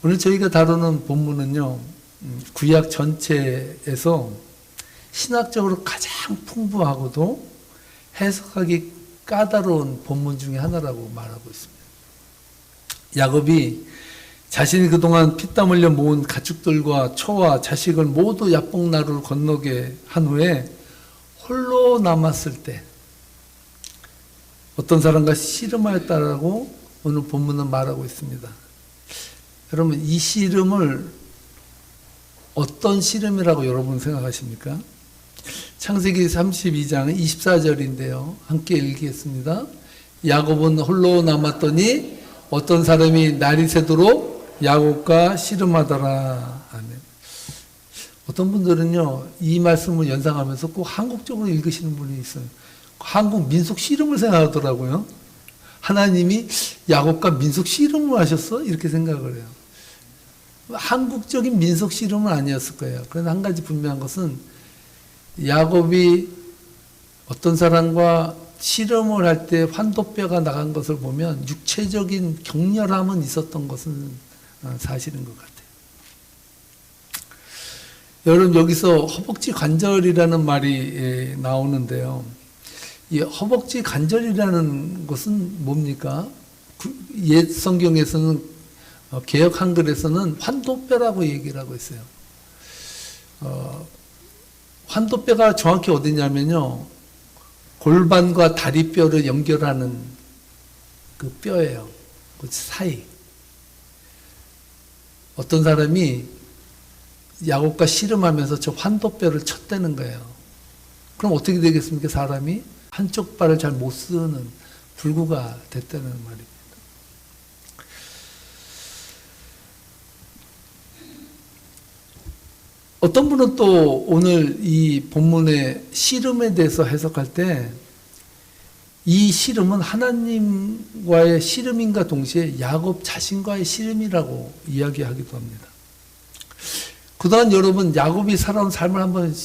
오늘 저희가 다루는 본문은요, 구약 전체에서 신학적으로 가장 풍부하고도 해석하기 까다로운 본문 중에 하나라고 말하고 있습니다. 야곱이 자신이 그동안 피땀 흘려 모은 가축들과 처와 자식을 모두 야복나루를 건너게 한 후에 홀로 남았을 때 어떤 사람과 씨름하였다라고 오늘 본문은 말하고 있습니다. 여러분, 이 씨름을 어떤 씨름이라고 여러분 생각하십니까? 창세기 32장 24절인데요. 함께 읽겠습니다. 야곱은 홀로 남았더니 어떤 사람이 날이 새도록 야곱과 씨름하더라. 아멘. 어떤 분들은요, 이 말씀을 연상하면서 꼭 한국적으로 읽으시는 분이 있어요. 한국 민속 씨름을 생각하더라고요. 하나님이 야곱과 민속 씨름을 하셨어? 이렇게 생각을 해요. 한국적인 민속 씨름은 아니었을 거예요. 그런데 한 가지 분명한 것은 야곱이 어떤 사람과 씨름을 할 때 환도뼈가 나간 것을 보면 육체적인 격렬함은 있었던 것은 사실인 것 같아요. 여러분, 여기서 허벅지 관절이라는 말이 나오는데요. 이 허벅지 관절이라는 것은 뭡니까? 옛 성경에서는 개역 한글에서는 환도뼈라고 얘기를 하고 있어요. 환도뼈가 정확히 어디냐면요, 골반과 다리뼈를 연결하는 그 뼈예요. 그 사이. 어떤 사람이 야곱과 씨름하면서 저 환도뼈를 쳤다는 거예요. 그럼 어떻게 되겠습니까? 사람이 한쪽 발을 잘 못 쓰는 불구가 됐다는 말입니다. 어떤 분은 또 오늘 이 본문의 씨름에 대해서 해석할 때 이 씨름은 하나님과의 씨름인가 동시에 야곱 자신과의 씨름이라고 이야기하기도 합니다. 그동안 여러분, 야곱이 살아온 삶을 한번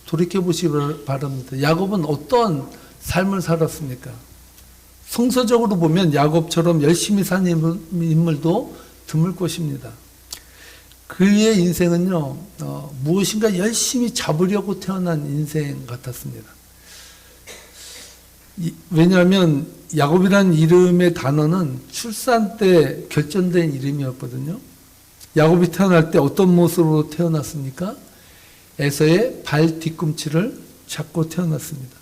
돌이켜보시기 바랍니다. 야곱은 어떤 삶을 살았습니까? 성서적으로 보면 야곱처럼 열심히 산 인물도 드물 것입니다. 그의 인생은요, 무엇인가 열심히 잡으려고 태어난 인생 같았습니다. 왜냐하면 야곱이라는 이름의 단어는 출산 때 결정된 이름이었거든요. 야곱이 태어날 때 어떤 모습으로 태어났습니까? 에서의 발 뒤꿈치를 잡고 태어났습니다.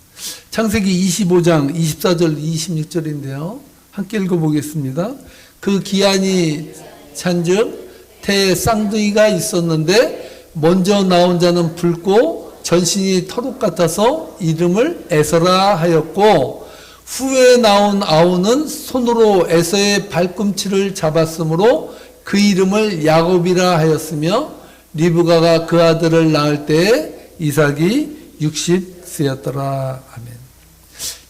창세기 25장 24절 26절인데요. 함께 읽어보겠습니다. 그 기한이 찬즉 태에 쌍둥이가 있었는데 먼저 나온 자는 붉고 전신이 터룩 같아서 이름을 에서라 하였고, 후에 나온 아우는 손으로 에서의 발꿈치를 잡았으므로 그 이름을 야곱이라 하였으며, 리브가가 그 아들을 낳을 때에 이삭이 60세였더라. 아멘.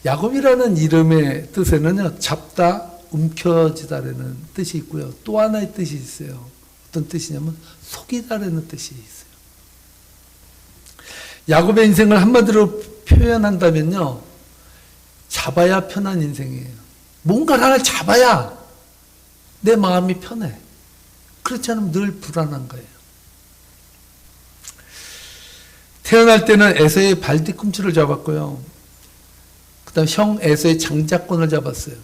야곱이라는 이름의 뜻에는요, 잡다, 움켜쥐다라는 뜻이 있고요. 또 하나의 뜻이 있어요. 어떤 뜻이냐면 속이다라는 뜻이 있어요. 야곱의 인생을 한마디로 표현한다면요, 잡아야 편한 인생이에요. 뭔가를 하나 잡아야 내 마음이 편해. 그렇지 않으면 늘 불안한 거예요. 태어날 때는 에서의 발 뒤꿈치를 잡았고요. 그 다음 형 에서의 장자권을 잡았어요.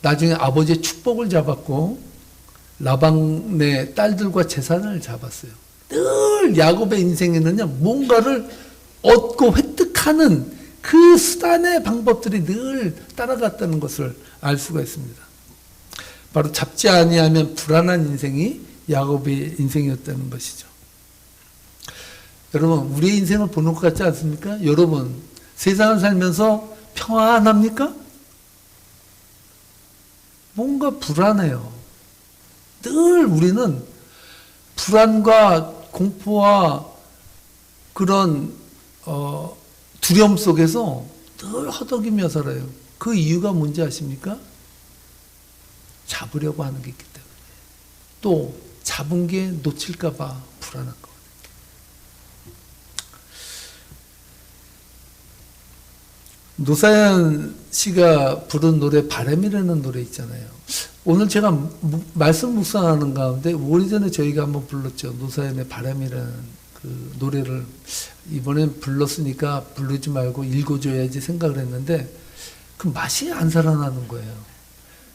나중에 아버지의 축복을 잡았고 라반의 딸들과 재산을 잡았어요. 늘 야곱의 인생에는요, 뭔가를 얻고 획득하는 그 수단의 방법들이 늘 따라갔다는 것을 알 수가 있습니다. 바로 잡지 아니하면 불안한 인생이 야곱의 인생이었다는 것이죠. 여러분, 우리의 인생을 보는 것 같지 않습니까? 여러분, 세상을 살면서 평안합니까? 뭔가 불안해요. 늘 우리는 불안과 공포와 그런 두려움 속에서 늘 허덕이며 살아요. 그 이유가 뭔지 아십니까? 잡으려고 하는 게 있기 때문에. 또 잡은 게 놓칠까 봐 불안한 거. 노사연 씨가 부른 노래 바람이라는 노래 있잖아요. 오늘 제가 말씀 묵상하는 가운데 오래전에 저희가 한번 불렀죠. 노사연의 바람이라는 그 노래를 이번엔 불렀으니까 부르지 말고 읽어줘야지 생각을 했는데 그 맛이 안 살아나는 거예요.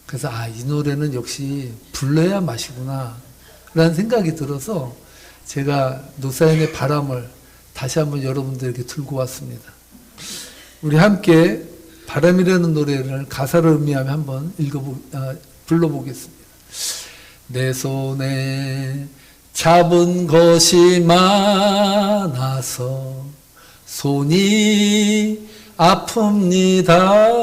그래서 이 노래는 역시 불러야 맛이구나 라는 생각이 들어서 제가 노사연의 바람을 다시 한번 여러분들에게 들고 왔습니다. 우리 함께 바람이라는 노래를 가사를 의미하며 한번 불러보겠습니다. 내 손에 잡은 것이 많아서 손이 아픕니다.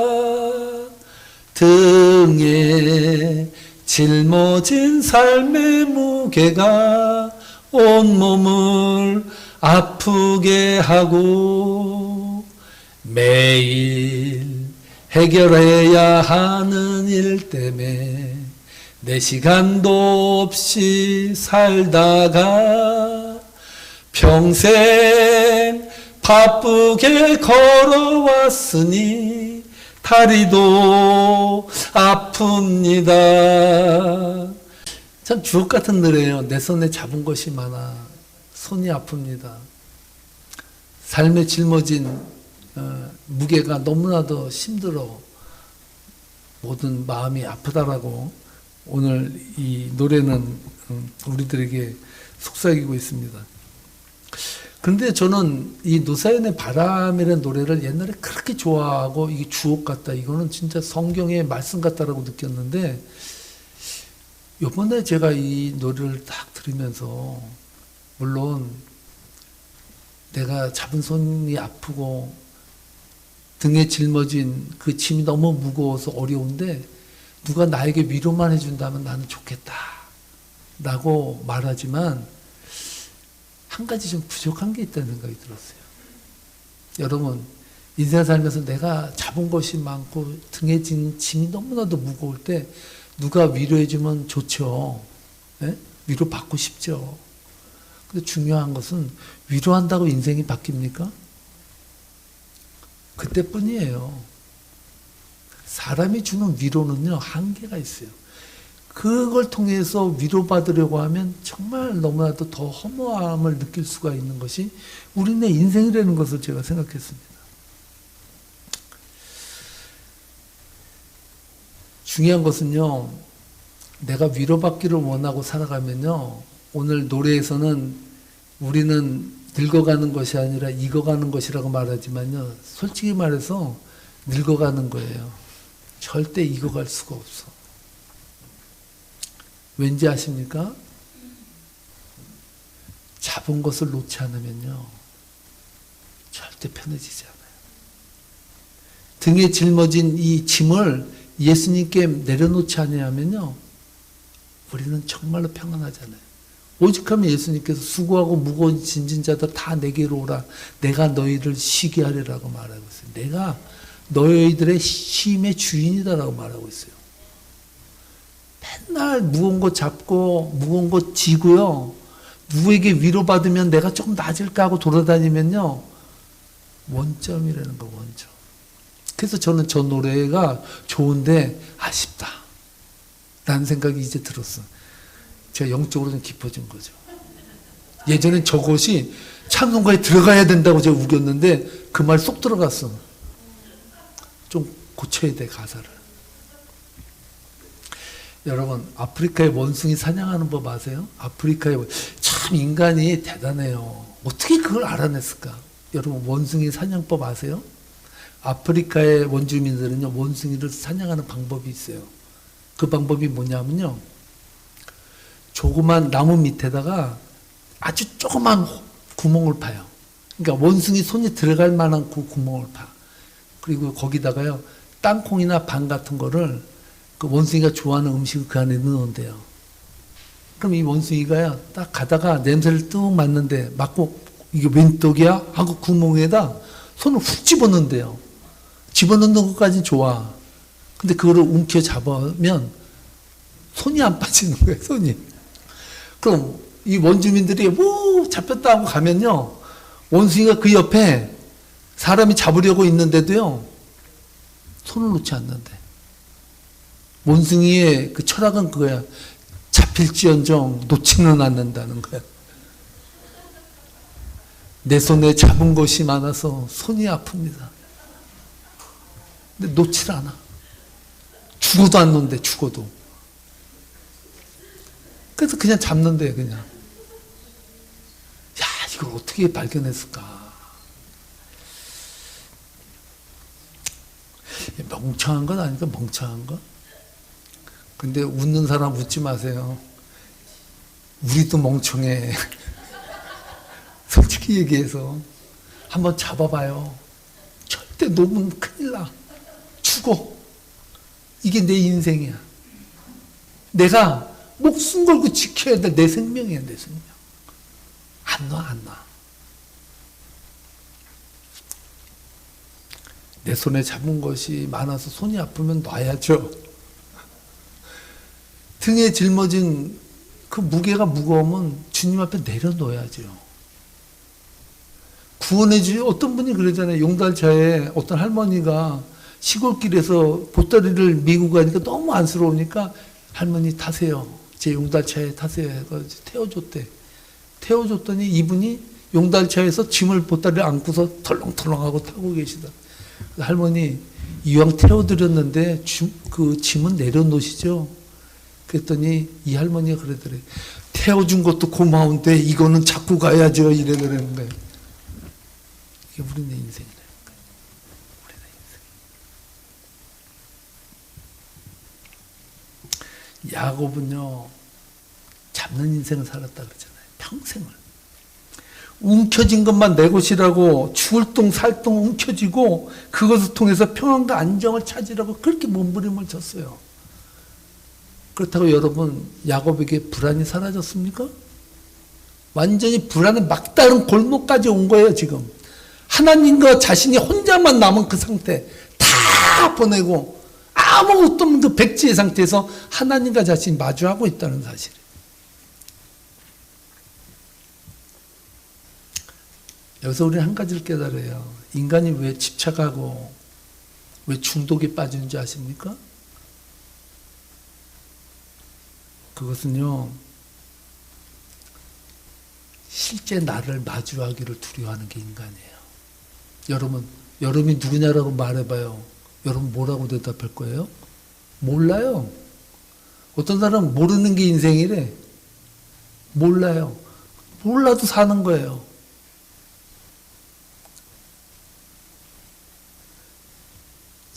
등에 짊어진 삶의 무게가 온몸을 아프게 하고 매일 해결해야 하는 일 때문에 내 시간도 없이 살다가 평생 바쁘게 걸어왔으니 다리도 아픕니다. 참 주옥 같은 노래예요. 내 손에 잡은 것이 많아 손이 아픕니다. 삶에 짊어진 무게가 너무나도 힘들어 모든 마음이 아프다라고 오늘 이 노래는 우리들에게 속삭이고 있습니다. 그런데 저는 이 노사연의 바람이라는 노래를 옛날에 그렇게 좋아하고 이게 주옥 같다, 이거는 진짜 성경의 말씀 같다라고 느꼈는데 이번에 제가 이 노래를 딱 들으면서 물론 내가 잡은 손이 아프고 등에 짊어진 그 짐이 너무 무거워서 어려운데 누가 나에게 위로만 해준다면 나는 좋겠다 라고 말하지만 한 가지 좀 부족한 게 있다는 생각이 들었어요. 여러분, 인생 살면서 내가 잡은 것이 많고 등에 진 짐이 너무나도 무거울 때 누가 위로해주면 좋죠. 네? 위로받고 싶죠. 근데 중요한 것은 위로한다고 인생이 바뀝니까? 그때뿐이에요. 사람이 주는 위로는요, 한계가 있어요. 그걸 통해서 위로받으려고 하면 정말 너무나도 더 허무함을 느낄 수가 있는 것이 우리네 인생이라는 것을 제가 생각했습니다. 중요한 것은요, 내가 위로받기를 원하고 살아가면요, 오늘 노래에서는 우리는 늙어가는 것이 아니라 익어가는 것이라고 말하지만요, 솔직히 말해서 늙어가는 거예요. 절대 익어갈 수가 없어. 왠지 아십니까? 잡은 것을 놓지 않으면요, 절대 편해지지 않아요. 등에 짊어진 이 짐을 예수님께 내려놓지 않으면요, 우리는 정말로 평안하잖아요. 오직하면 예수님께서 수고하고 무거운 짐진 자들 다 내게로 오라. 내가 너희를 쉬게 하리라고 말하고 있어요. 내가 너희들의 쉼의 주인이다라고 말하고 있어요. 맨날 무거운 거 잡고 무거운 거 지고요, 누구에게 위로받으면 내가 조금 나아질까 하고 돌아다니면요, 원점이라는 거, 원점. 그래서 저는 저 노래가 좋은데 아쉽다 라는 생각이 이제 들었어요. 제가 영적으로 좀 깊어진 거죠. 예전엔 저것이 찬송가에 들어가야 된다고 제가 우겼는데 그 말 쏙 들어갔어. 좀 고쳐야 돼, 가사를. 여러분, 아프리카의 원숭이 사냥하는 법 아세요? 참 인간이 대단해요. 어떻게 그걸 알아냈을까? 여러분, 원숭이 사냥법 아세요? 아프리카의 원주민들은요, 원숭이를 사냥하는 방법이 있어요. 그 방법이 뭐냐면요, 조그만 나무 밑에다가 아주 조그만 구멍을 파요. 그러니까 원숭이 손이 들어갈 만한 그 구멍을 파. 그리고 거기다가요, 땅콩이나 반 같은 거를 그 원숭이가 좋아하는 음식을 그 안에 넣는데요. 그럼 이 원숭이가요, 딱 가다가 냄새를 뚝 맡는데, 맡고 이게 웬 떡이야? 하고 구멍에다 손을 훅 집어넣는데요. 집어넣는 것까지는 좋아. 근데 그거를 움켜 잡으면 손이 안 빠지는 거예요, 손이. 그럼 이 원주민들이 잡혔다 하고 가면요, 원숭이가 그 옆에 사람이 잡으려고 있는데도요, 손을 놓지 않는데. 원숭이의 그 철학은 그거야. 잡힐지언정 놓지는 않는다는 거야. 내 손에 잡은 것이 많아서 손이 아픕니다. 근데 놓질 않아. 죽어도 안 놓는데, 죽어도. 그래서 그냥 잡는데, 그냥. 야, 이걸 어떻게 발견했을까? 멍청한 건 아니까, 멍청한 거? 근데 웃는 사람 웃지 마세요. 우리도 멍청해. 솔직히 얘기해서. 한번 잡아봐요. 절대 놓으면 큰일 나. 죽어. 이게 내 인생이야. 내가 목숨 걸고 지켜야 될 내 생명이야, 내 생명. 안 놔, 안 놔. 내 손에 잡은 것이 많아서 손이 아프면 놔야죠. 등에 짊어진 그 무게가 무거우면 주님 앞에 내려놓아야죠. 구원해주지, 어떤 분이 그러잖아요. 용달차에 어떤 할머니가 시골길에서 보따리를 메고 가니까 너무 안쓰러우니까 할머니 타세요. 제 용달차에 타세요. 해서 태워줬대. 태워줬더니 이분이 용달차에서 짐을 보따리를 안고서 털렁털렁하고 타고 계시다. 할머니, 이왕 태워드렸는데 그 짐은 내려놓으시죠. 그랬더니 이 할머니가 그러더래. 태워준 것도 고마운데 이거는 잡고 가야죠. 이래더라는 거예요. 이게 우리네 인생이라는 거예요. 우리네 인생. 야곱은요, 잡는 인생을 살았다 그러잖아요. 평생을. 움켜진 것만 내 것이라고 죽을 똥 살 똥 움켜쥐고 그것을 통해서 평안과 안정을 찾으라고 그렇게 몸부림을 쳤어요. 그렇다고 여러분, 야곱에게 불안이 사라졌습니까? 완전히 불안의 막다른 골목까지 온 거예요, 지금. 하나님과 자신이 혼자만 남은 그 상태, 다 보내고 아무것도 없는 그 백지의 상태에서 하나님과 자신이 마주하고 있다는 사실. 여기서 우리는 한 가지를 깨달아요. 인간이 왜 집착하고 왜 중독에 빠지는지 아십니까? 그것은요, 실제 나를 마주하기를 두려워하는 게 인간이에요. 여러분이 누구냐라고 말해봐요. 여러분 뭐라고 대답할 거예요? 몰라요. 어떤 사람은 모르는 게 인생이래. 몰라요. 몰라도 사는 거예요.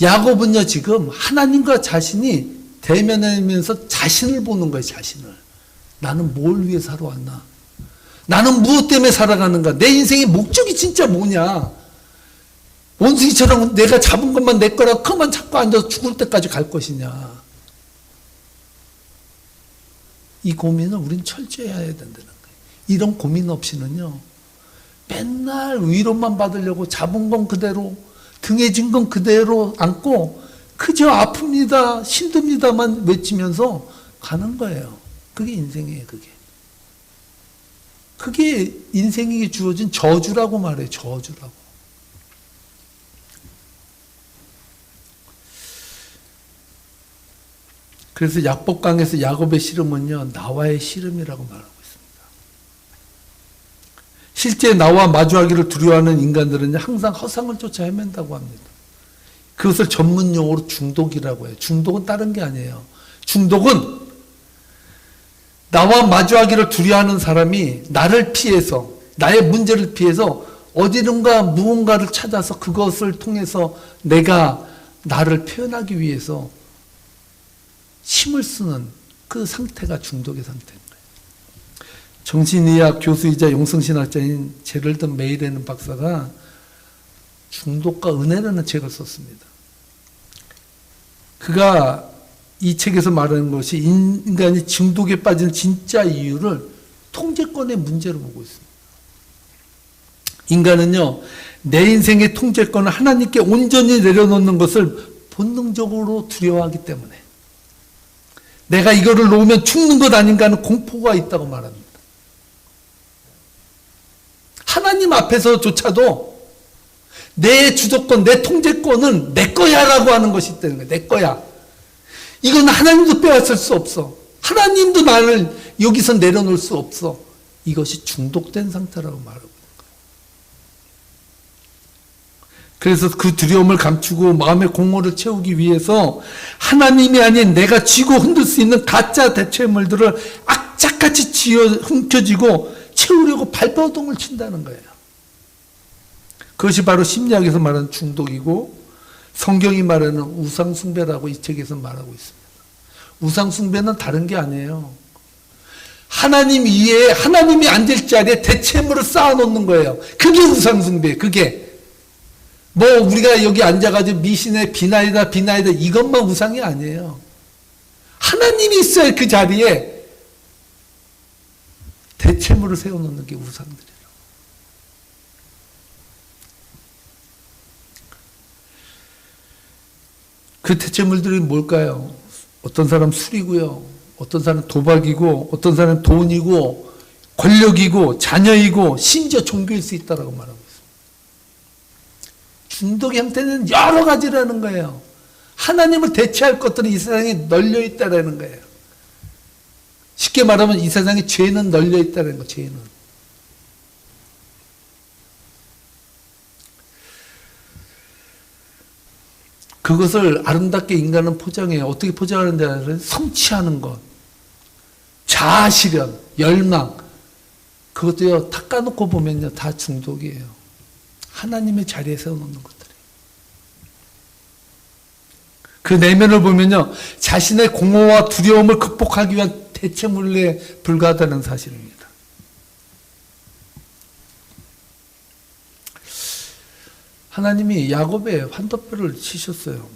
야곱은요, 지금 하나님과 자신이 대면하면서 자신을 보는 거예요, 자신을. 나는 뭘 위해 살아왔나? 나는 무엇 때문에 살아가는가? 내 인생의 목적이 진짜 뭐냐? 원숭이처럼 내가 잡은 것만 내 거라 그만 잡고 앉아서 죽을 때까지 갈 것이냐? 이 고민을 우린 철저히 해야 된다는 거예요. 이런 고민 없이는요, 맨날 위로만 받으려고 잡은 건 그대로, 등에 진 건 그대로 안고 그저 아픕니다, 힘듭니다만 외치면서 가는 거예요. 그게 인생이에요, 그게. 그게 인생에게 주어진 저주라고 말해요, 저주라고. 그래서 약복강에서 야곱의 씨름은요, 나와의 씨름이라고 말하고 있습니다. 실제 나와 마주하기를 두려워하는 인간들은 항상 허상을 쫓아 헤맨다고 합니다. 그것을 전문 용어로 중독이라고 해요. 중독은 다른 게 아니에요. 중독은 나와 마주하기를 두려워하는 사람이 나를 피해서, 나의 문제를 피해서 어디든가 무언가를 찾아서 그것을 통해서 내가 나를 표현하기 위해서 힘을 쓰는 그 상태가 중독의 상태인 거예요. 정신의학 교수이자 영성신학자인 제럴드 메이레는 박사가 중독과 은혜라는 책을 썼습니다. 그가 이 책에서 말하는 것이 인간이 중독에 빠지는 진짜 이유를 통제권의 문제로 보고 있습니다. 인간은요, 내 인생의 통제권을 하나님께 온전히 내려놓는 것을 본능적으로 두려워하기 때문에 내가 이거를 놓으면 죽는 것 아닌가 하는 공포가 있다고 말합니다. 하나님 앞에서조차도 내 주도권, 내 통제권은 내 거야라고 하는 것이 있다는 거예요. 내 거야. 이건 하나님도 빼앗을 수 없어. 하나님도 나를 여기서 내려놓을 수 없어. 이것이 중독된 상태라고 말하고 있는 거예요. 그래서 그 두려움을 감추고 마음의 공허를 채우기 위해서 하나님이 아닌 내가 쥐고 흔들 수 있는 가짜 대체물들을 악착같이 쥐어 훔쳐지고 채우려고 발버둥을 친다는 거예요. 그것이 바로 심리학에서 말하는 중독이고 성경이 말하는 우상숭배라고 이 책에서 말하고 있습니다. 우상숭배는 다른 게 아니에요. 하나님 위에 하나님이 앉을 자리에 대체물을 쌓아놓는 거예요. 그게 우상숭배. 그게 뭐 우리가 여기 앉아가지고 미신의 비나이다 이것만 우상이 아니에요. 하나님이 있어야 그 자리에 대체물을 세워놓는 게 우상들이에요. 그 대체물들이 뭘까요? 어떤 사람 술이고요. 어떤 사람 도박이고, 어떤 사람 돈이고, 권력이고, 자녀이고, 심지어 종교일 수 있다라고 말하고 있습니다. 중독의 형태는 여러 가지라는 거예요. 하나님을 대체할 것들이 이 세상에 널려 있다라는 거예요. 쉽게 말하면 이 세상에 죄는 널려 있다는 거, 죄는. 그것을 아름답게 인간은 포장해요. 어떻게 포장하는데? 성취하는 것, 자아실현, 열망. 그것도요, 다 까놓고 보면요, 다 중독이에요. 하나님의 자리에 세워놓는 것들이. 그 내면을 보면요, 자신의 공허와 두려움을 극복하기 위한 대체물에 불과하다는 사실입니다. 하나님이 야곱의 환도뼈를 치셨어요.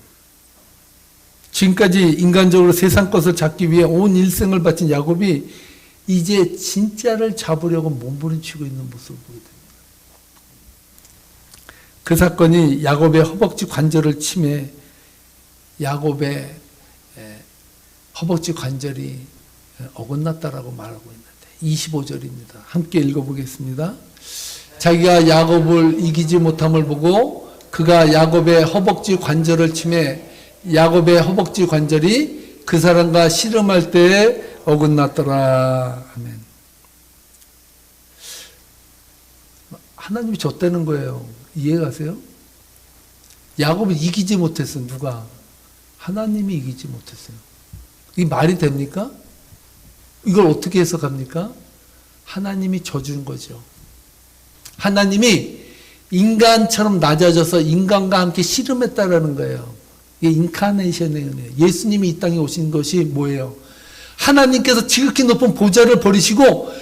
지금까지 인간적으로 세상 것을 잡기 위해 온 일생을 바친 야곱이 이제 진짜를 잡으려고 몸부림치고 있는 모습을 보게 됩니다. 그 사건이 야곱의 허벅지 관절을 침해 야곱의 허벅지 관절이 어긋났다라고 말하고 있는데 25절입니다. 함께 읽어보겠습니다. 자기가 야곱을 이기지 못함을 보고 그가 야곱의 허벅지 관절을 침해 야곱의 허벅지 관절이 그 사람과 씨름할 때에 어긋났더라. 아멘. 하나님이 줬다는 거예요. 이해가세요? 야곱을 이기지 못했어요. 누가? 하나님이 이기지 못했어요. 이게 말이 됩니까? 이걸 어떻게 해석합니까? 하나님이 져준 거죠. 하나님이 인간처럼 낮아져서 인간과 함께 씨름했다라는 거예요. 이게 인카네이션의 은혜예요. 예수님이 이 땅에 오신 것이 뭐예요? 하나님께서 지극히 높은 보좌를 버리시고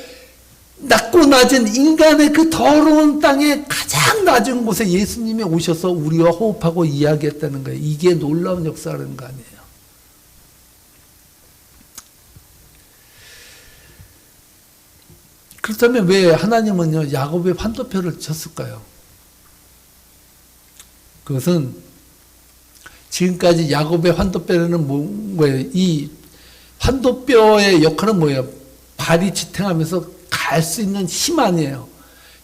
낮고 낮은 인간의 그 더러운 땅에 가장 낮은 곳에 예수님이 오셔서 우리와 호흡하고 이야기했다는 거예요. 이게 놀라운 역사라는 거 아니에요. 그렇다면 왜 하나님은요, 야곱의 환도뼈를 쳤을까요? 그것은 지금까지 야곱의 환도뼈는 뭐예요? 이 환도뼈의 역할은 뭐예요? 발이 지탱하면서 갈 수 있는 힘 아니에요.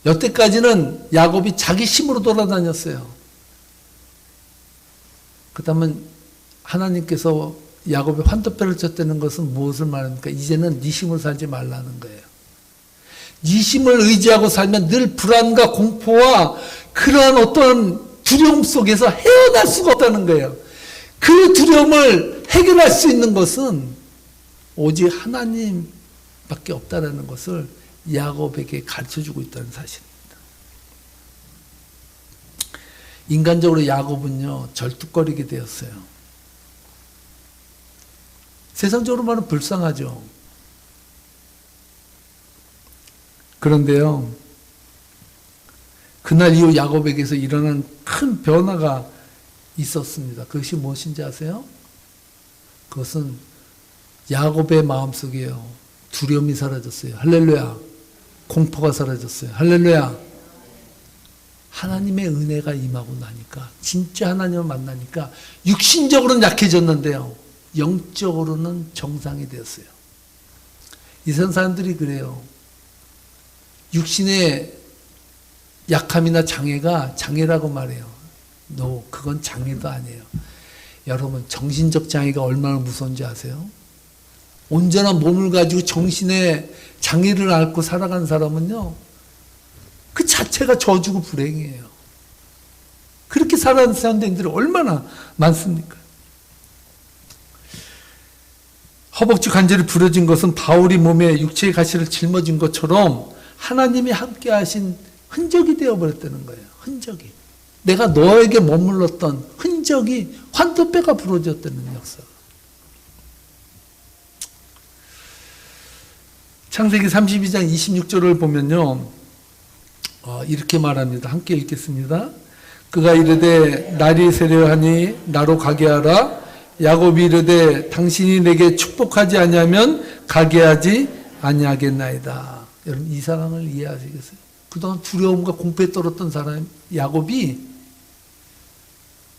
여태까지는 야곱이 자기 힘으로 돌아다녔어요. 그렇다면 하나님께서 야곱의 환도뼈를 쳤다는 것은 무엇을 말합니까? 이제는 네 힘으로 살지 말라는 거예요. 네 힘을 의지하고 살면 늘 불안과 공포와 그러한 어떤 두려움 속에서 헤어날 수가 없다는 거예요. 그 두려움을 해결할 수 있는 것은 오직 하나님밖에 없다는 것을 야곱에게 가르쳐주고 있다는 사실입니다. 인간적으로 야곱은요, 절뚝거리게 되었어요. 세상적으로 말하면 불쌍하죠. 그런데요, 그날 이후 야곱에게서 일어난 큰 변화가 있었습니다. 그것이 무엇인지 아세요? 그것은 야곱의 마음속에요, 두려움이 사라졌어요. 할렐루야. 공포가 사라졌어요. 할렐루야. 하나님의 은혜가 임하고 나니까, 진짜 하나님을 만나니까 육신적으로는 약해졌는데요, 영적으로는 정상이 되었어요. 이 세상 사람들이 그래요. 육신의 약함이나 장애가 장애라고 말해요. 그건 장애도 아니에요. 여러분, 정신적 장애가 얼마나 무서운지 아세요? 온전한 몸을 가지고 정신의 장애를 앓고 살아간 사람은요, 그 자체가 저주고 불행이에요. 그렇게 살아가는 사람들이 얼마나 많습니까? 허벅지 관절이 부러진 것은 바울이 몸에 육체의 가시를 짊어진 것처럼 하나님이 함께 하신 흔적이 되어버렸다는 거예요. 흔적이. 내가 너에게 머물렀던 흔적이 환도뼈가 부러졌다는 역사. 창세기 32장 26절을 보면요, 이렇게 말합니다. 함께 읽겠습니다. 그가 이르되 날이 세려하니 나로 가게 하라. 야곱이 이르되 당신이 내게 축복하지 아니하면 가게 하지 아니하겠나이다. 여러분, 이 상황을 이해하시겠어요? 그동안 두려움과 공포에 떨었던 사람 야곱이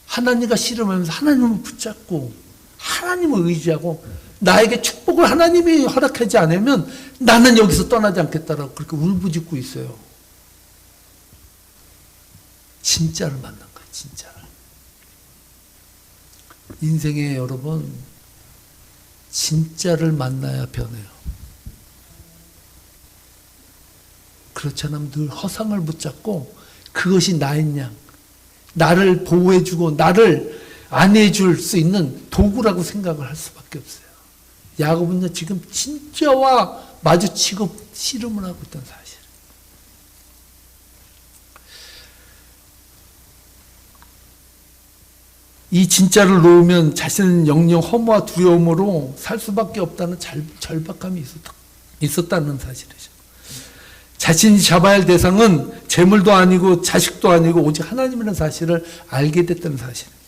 하나님과 씨름하면서 하나님을 붙잡고 하나님을 의지하고 나에게 축복을 하나님이 허락하지 않으면 나는 여기서 떠나지 않겠다라고 그렇게 울부짖고 있어요. 진짜를 만난 거예요. 진짜를. 인생에 여러분, 진짜를 만나야 변해요. 그렇지 않으면 늘 허상을 붙잡고 그것이 나인 양, 나를 보호해주고 나를 안해줄 수 있는 도구라고 생각을 할 수밖에 없어요. 야곱은요, 지금 진짜와 마주치고 씨름을 하고 있던 사실. 이 진짜를 놓으면 자신은 영영 허무와 두려움으로 살 수밖에 없다는 절박함이 있었다는 사실이죠. 자신이 잡아야 할 대상은 재물도 아니고 자식도 아니고 오직 하나님이라는 사실을 알게 됐다는 사실입니다.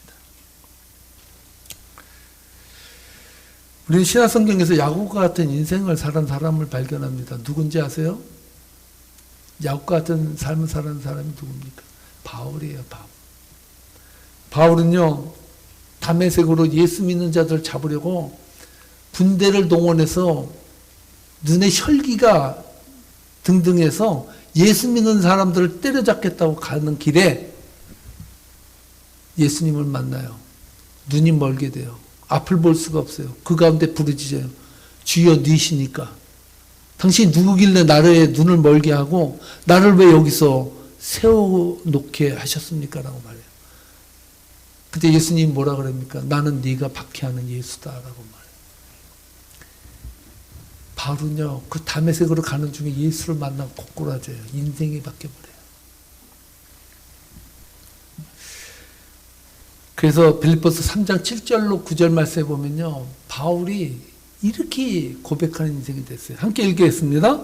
우리는 신약성경에서 야곱과 같은 인생을 살은 사람을 발견합니다. 누군지 아세요? 야곱과 같은 삶을 사는 사람이 누굽니까? 바울이에요. 바울은요, 다메섹으로 예수 믿는 자들을 잡으려고 군대를 동원해서 눈에 혈기가 등등해서 예수 믿는 사람들을 때려잡겠다고 가는 길에 예수님을 만나요. 눈이 멀게 돼요. 앞을 볼 수가 없어요. 그 가운데 부르짖어요. 주여 니시니까 당신이 누구길래 나를 눈을 멀게 하고 나를 왜 여기서 세워놓게 하셨습니까? 라고 말해요. 그때 예수님이 뭐라 그럽니까? 나는 네가 박해하는 예수다라고 말해요. 바울은요, 그 다메섹으로 가는 중에 예수를 만나고 고꾸라져요. 인생이 바뀌어버려요. 그래서 빌립보서 3장 7절로 9절 말씀에 보면요, 바울이 이렇게 고백하는 인생이 됐어요. 함께 읽겠습니다.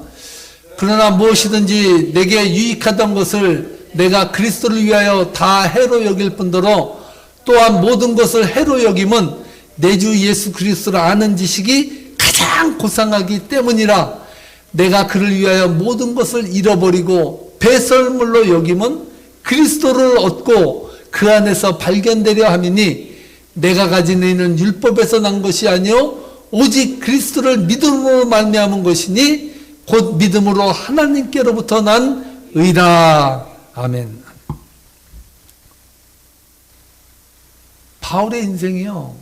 그러나 무엇이든지 내게 유익하던 것을 내가 그리스도를 위하여 다 해로 여길 뿐더러 또한 모든 것을 해로 여김은 내 주 예수 그리스도를 아는 지식이 가장 고상하기 때문이라. 내가 그를 위하여 모든 것을 잃어버리고 배설물로 여김은 그리스도를 얻고 그 안에서 발견되려 함이니 내가 가진 의는 율법에서 난 것이 아니요 오직 그리스도를 믿음으로 말미암은 것이니 곧 믿음으로 하나님께로부터 난 의라. 아멘. 바울의 인생이요,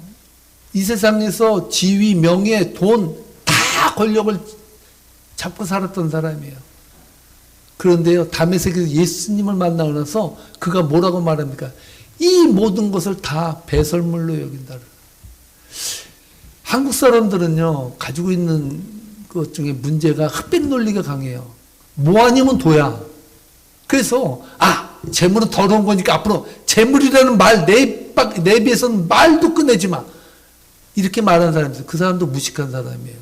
이 세상에서 지위, 명예, 돈, 다 권력을 잡고 살았던 사람이에요. 그런데요, 다메섹에서 예수님을 만나고 나서 그가 뭐라고 말합니까? 이 모든 것을 다 배설물로 여긴다. 한국 사람들은요, 가지고 있는 것 중에 문제가 흑백 논리가 강해요. 뭐 아니면 도야. 그래서 재물은 더러운 거니까 앞으로 재물이라는 말 내 입에서는 말도 꺼내지 마. 이렇게 말하는 사람이 있어요. 그 사람도 무식한 사람이에요.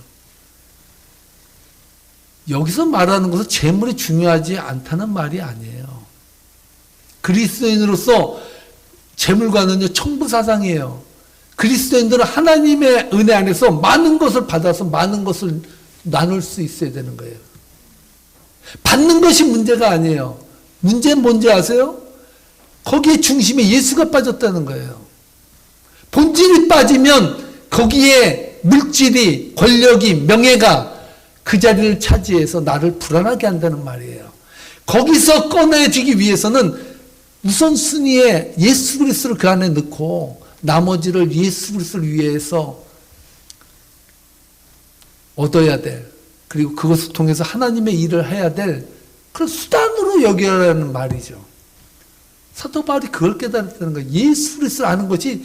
여기서 말하는 것은 재물이 중요하지 않다는 말이 아니에요. 그리스도인으로서 재물과는요, 청부사상이에요. 그리스도인들은 하나님의 은혜 안에서 많은 것을 받아서 많은 것을 나눌 수 있어야 되는 거예요. 받는 것이 문제가 아니에요. 문제는 뭔지 아세요? 거기에 중심에 예수가 빠졌다는 거예요. 본질이 빠지면 거기에 물질이, 권력이, 명예가 그 자리를 차지해서 나를 불안하게 한다는 말이에요. 거기서 꺼내주기 위해서는 우선순위에 예수 그리스도를 그 안에 넣고 나머지를 예수 그리스도를 위해서 얻어야 될, 그리고 그것을 통해서 하나님의 일을 해야 될 그런 수단으로 여겨라는 말이죠. 사도 바울이 그걸 깨달았다는 거예요. 예수 그리스도를 아는 것이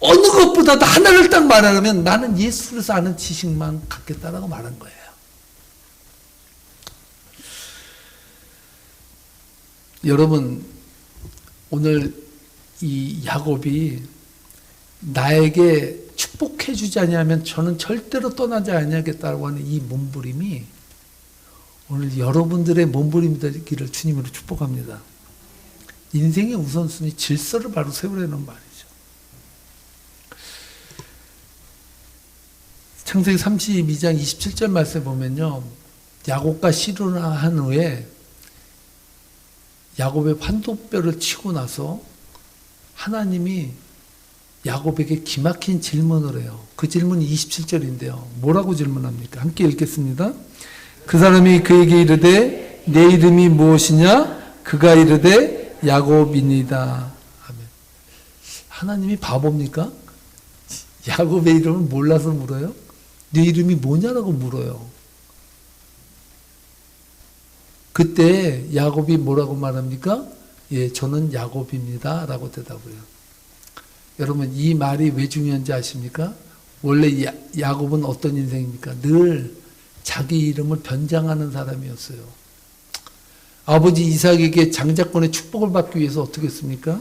어느 것보다도 하나를 딱 말하면 나는 예수 그리스도 아는 지식만 갖겠다라고 말한 거예요. 여러분, 오늘 이 야곱이 나에게 축복해 주지 아니하면 저는 절대로 떠나지 아니하겠다고 하는 이 몸부림이 오늘 여러분들의 몸부림이 되기를 주님으로 축복합니다. 인생의 우선순위 질서를 바로 세우려는 말이죠. 창세기 32장 27절 말씀에 보면요, 야곱과 실혼한 후에 야곱의 환도뼈를 치고 나서 하나님이 야곱에게 기막힌 질문을 해요. 그 질문이 27절인데요. 뭐라고 질문합니까? 함께 읽겠습니다. 그 사람이 그에게 이르되 내 이름이 무엇이냐? 그가 이르되 야곱이니이다. 아멘. 하나님이 바보입니까? 야곱의 이름을 몰라서 물어요? 네 이름이 뭐냐라고 물어요. 그때 야곱이 뭐라고 말합니까? 예, 저는 야곱입니다 라고 대답을 해요. 여러분, 이 말이 왜 중요한지 아십니까? 원래 야곱은 어떤 인생입니까? 늘 자기 이름을 변장하는 사람이었어요. 아버지 이삭에게 장자권의 축복을 받기 위해서 어떻게 했습니까?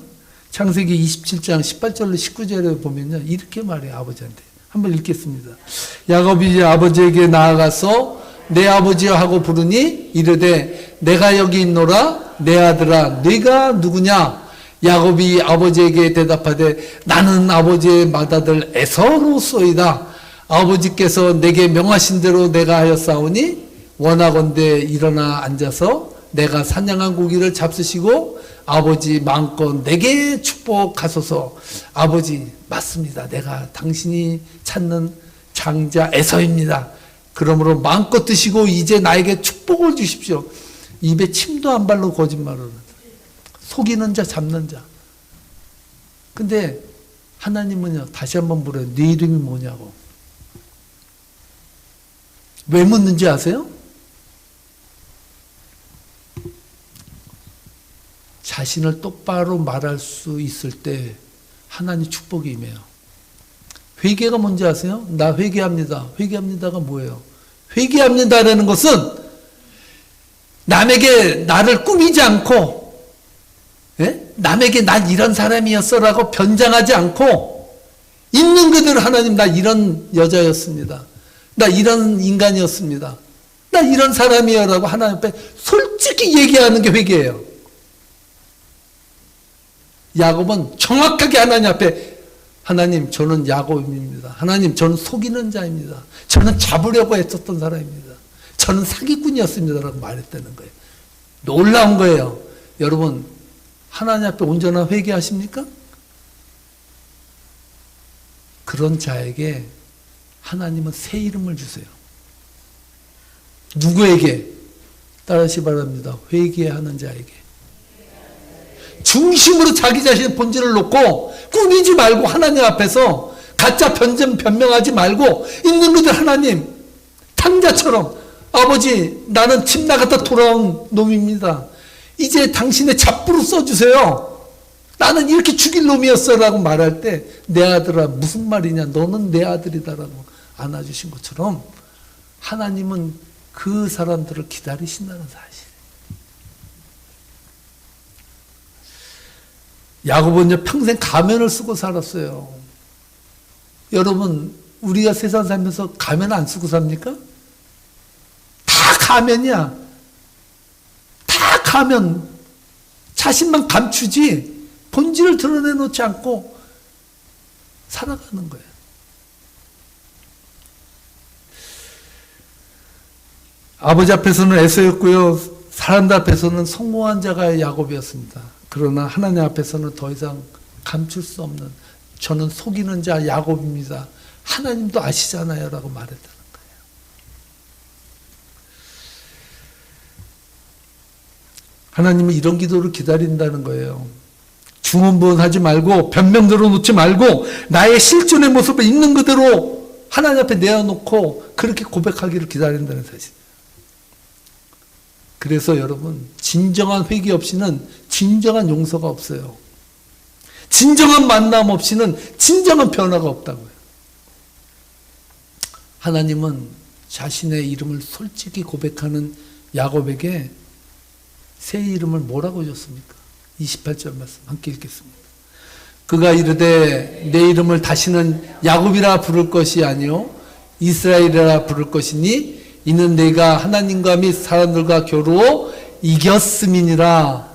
창세기 27장 18절로 19절에 보면요, 이렇게 말해요. 아버지한테. 한번 읽겠습니다. 야곱이 이제 아버지에게 나아가서 내 아버지여 하고 부르니 이르되 내가 여기 있노라. 내 아들아 네가 누구냐? 야곱이 아버지에게 대답하되 나는 아버지의 맏아들 에서로소이다. 아버지께서 내게 명하신 대로 내가 하였사오니 원하건대 일어나 앉아서 내가 사냥한 고기를 잡수시고 아버지 마음껏 내게 축복하소서. 아버지 맞습니다. 내가 당신이 찾는 장자 에서입니다. 그러므로 마음껏 드시고 이제 나에게 축복을 주십시오. 입에 침도 안 발로 거짓말을 합니다. 속이는 자 잡는 자. 근데 하나님은요, 다시 한번 물어요. 네 이름이 뭐냐고. 왜 묻는지 아세요? 자신을 똑바로 말할 수 있을 때 하나님 축복이 임해요. 회개가 뭔지 아세요? 나 회개합니다. 회개합니다가 뭐예요? 회개합니다라는 것은 남에게 나를 꾸미지 않고, 예? 남에게 난 이런 사람이었어라고 변장하지 않고 있는 그대로 하나님 나 이런 여자였습니다. 나 이런 인간이었습니다. 나 이런 사람이야라고 하나님 앞에 솔직히 얘기하는 게 회개예요. 야곱은 정확하게 하나님 앞에 하나님 저는 야곱입니다. 하나님 저는 속이는 자입니다. 저는 잡으려고 했었던 사람입니다. 저는 사기꾼이었습니다 라고 말했다는 거예요. 놀라운 거예요. 여러분, 하나님 앞에 온전한 회개하십니까? 그런 자에게 하나님은 새 이름을 주세요. 누구에게? 따라하시 바랍니다. 회개하는 자에게. 중심으로 자기 자신의 본질을 놓고 꾸미지 말고 하나님 앞에서 가짜 변명하지 말고 있는 그대로 하나님 탕자처럼 아버지 나는 집 나갔다 돌아온 놈입니다. 이제 당신의 잡부로 써주세요. 나는 이렇게 죽일 놈이었어 라고 말할 때 내 아들아 무슨 말이냐 너는 내 아들이다 라고 안아주신 것처럼 하나님은 그 사람들을 기다리신다는 사실. 야곱은 평생 가면을 쓰고 살았어요. 여러분, 우리가 세상 살면서 가면 안 쓰고 삽니까? 다 가면이야. 다 가면. 자신만 감추지 본질을 드러내놓지 않고 살아가는 거예요. 아버지 앞에서는 에서였고요. 사람들 앞에서는 성공한 자가 야곱이었습니다. 그러나 하나님 앞에서는 더 이상 감출 수 없는 저는 속이는 자 야곱입니다. 하나님도 아시잖아요 라고 말했다는 거예요. 하나님은 이런 기도를 기다린다는 거예요. 중언부언하지 말고 변명 들어놓지 말고 나의 실존의 모습을 있는 그대로 하나님 앞에 내어놓고 그렇게 고백하기를 기다린다는 사실. 그래서 여러분, 진정한 회개 없이는 진정한 용서가 없어요. 진정한 만남 없이는 진정한 변화가 없다고요. 하나님은 자신의 이름을 솔직히 고백하는 야곱에게 새 이름을 뭐라고 줬습니까? 28절 말씀 함께 읽겠습니다. 그가 이르되 내 이름을 다시는 야곱이라 부를 것이 아니요 이스라엘이라 부를 것이니 이는 내가 하나님과 및 사람들과 겨루어 이겼음이니라.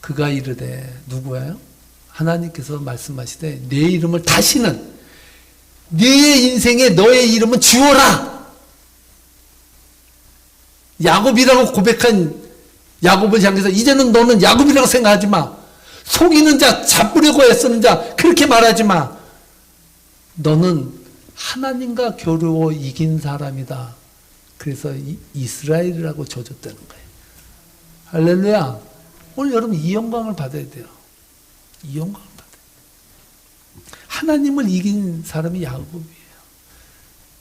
그가 이르되 누구예요? 하나님께서 말씀하시되 내 이름을 다시는 네 인생에 너의 이름은 지워라. 야곱이라고 고백한 야곱을 향해서 이제는 너는 야곱이라고 생각하지 마. 속이는 자, 잡으려고 애쓰는 자 그렇게 말하지 마. 너는 하나님과 겨루어 이긴 사람이다. 그래서 이스라엘이라고 져줬다는 거예요. 할렐루야. 오늘 여러분 이 영광을 받아야 돼요. 이 영광을 받아야 돼요. 하나님을 이긴 사람이 야곱이에요.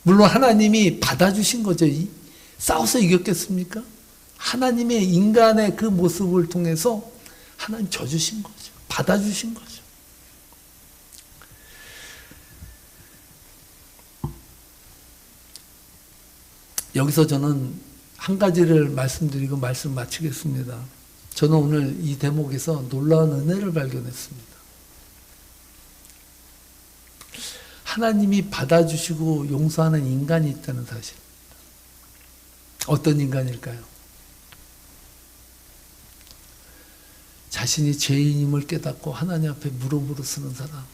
물론 하나님이 받아주신 거죠. 싸워서 이겼겠습니까? 하나님의 인간의 그 모습을 통해서 하나님 져주신 거죠. 받아주신 거죠. 여기서 저는 한 가지를 말씀드리고 말씀 마치겠습니다. 저는 오늘 이 대목에서 놀라운 은혜를 발견했습니다. 하나님이 받아주시고 용서하는 인간이 있다는 사실. 어떤 인간일까요? 자신이 죄인임을 깨닫고 하나님 앞에 무릎으로 서는 사람.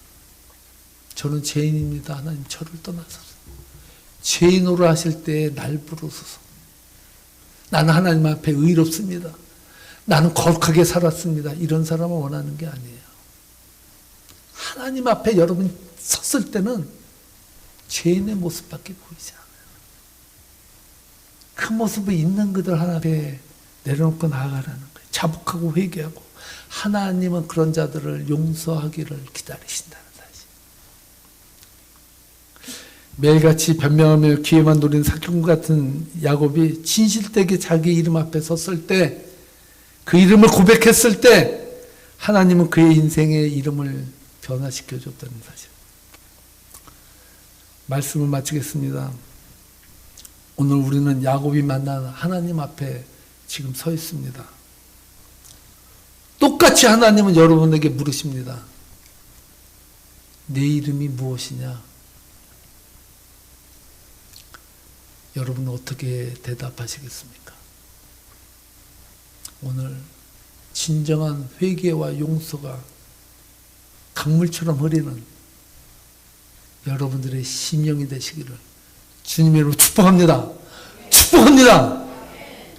저는 죄인입니다. 하나님 저를 떠나소서. 죄인으로 하실 때 날 부르소서. 나는 하나님 앞에 의롭습니다. 나는 거룩하게 살았습니다. 이런 사람을 원하는 게 아니에요. 하나님 앞에 여러분 섰을 때는 죄인의 모습밖에 보이지 않아요. 그 모습을 있는 그들 하나님 앞에 내려놓고 나아가라는 거예요. 자복하고 회개하고 하나님은 그런 자들을 용서하기를 기다리신다는 사실. 매일같이 변명하며 기회만 노린 사기꾼 같은 야곱이 진실되게 자기 이름 앞에 섰을 때, 그 이름을 고백했을 때 하나님은 그의 인생의 이름을 변화시켜 줬다는 사실. 말씀을 마치겠습니다. 오늘 우리는 야곱이 만난 하나님 앞에 지금 서 있습니다. 똑같이 하나님은 여러분에게 물으십니다. 내 이름이 무엇이냐? 여러분은 어떻게 대답하시겠습니까? 오늘 진정한 회개와 용서가 강물처럼 흐르는 여러분들의 심령이 되시기를 주님의 이름으로 축복합니다. 축복합니다.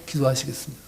기도하시겠습니다.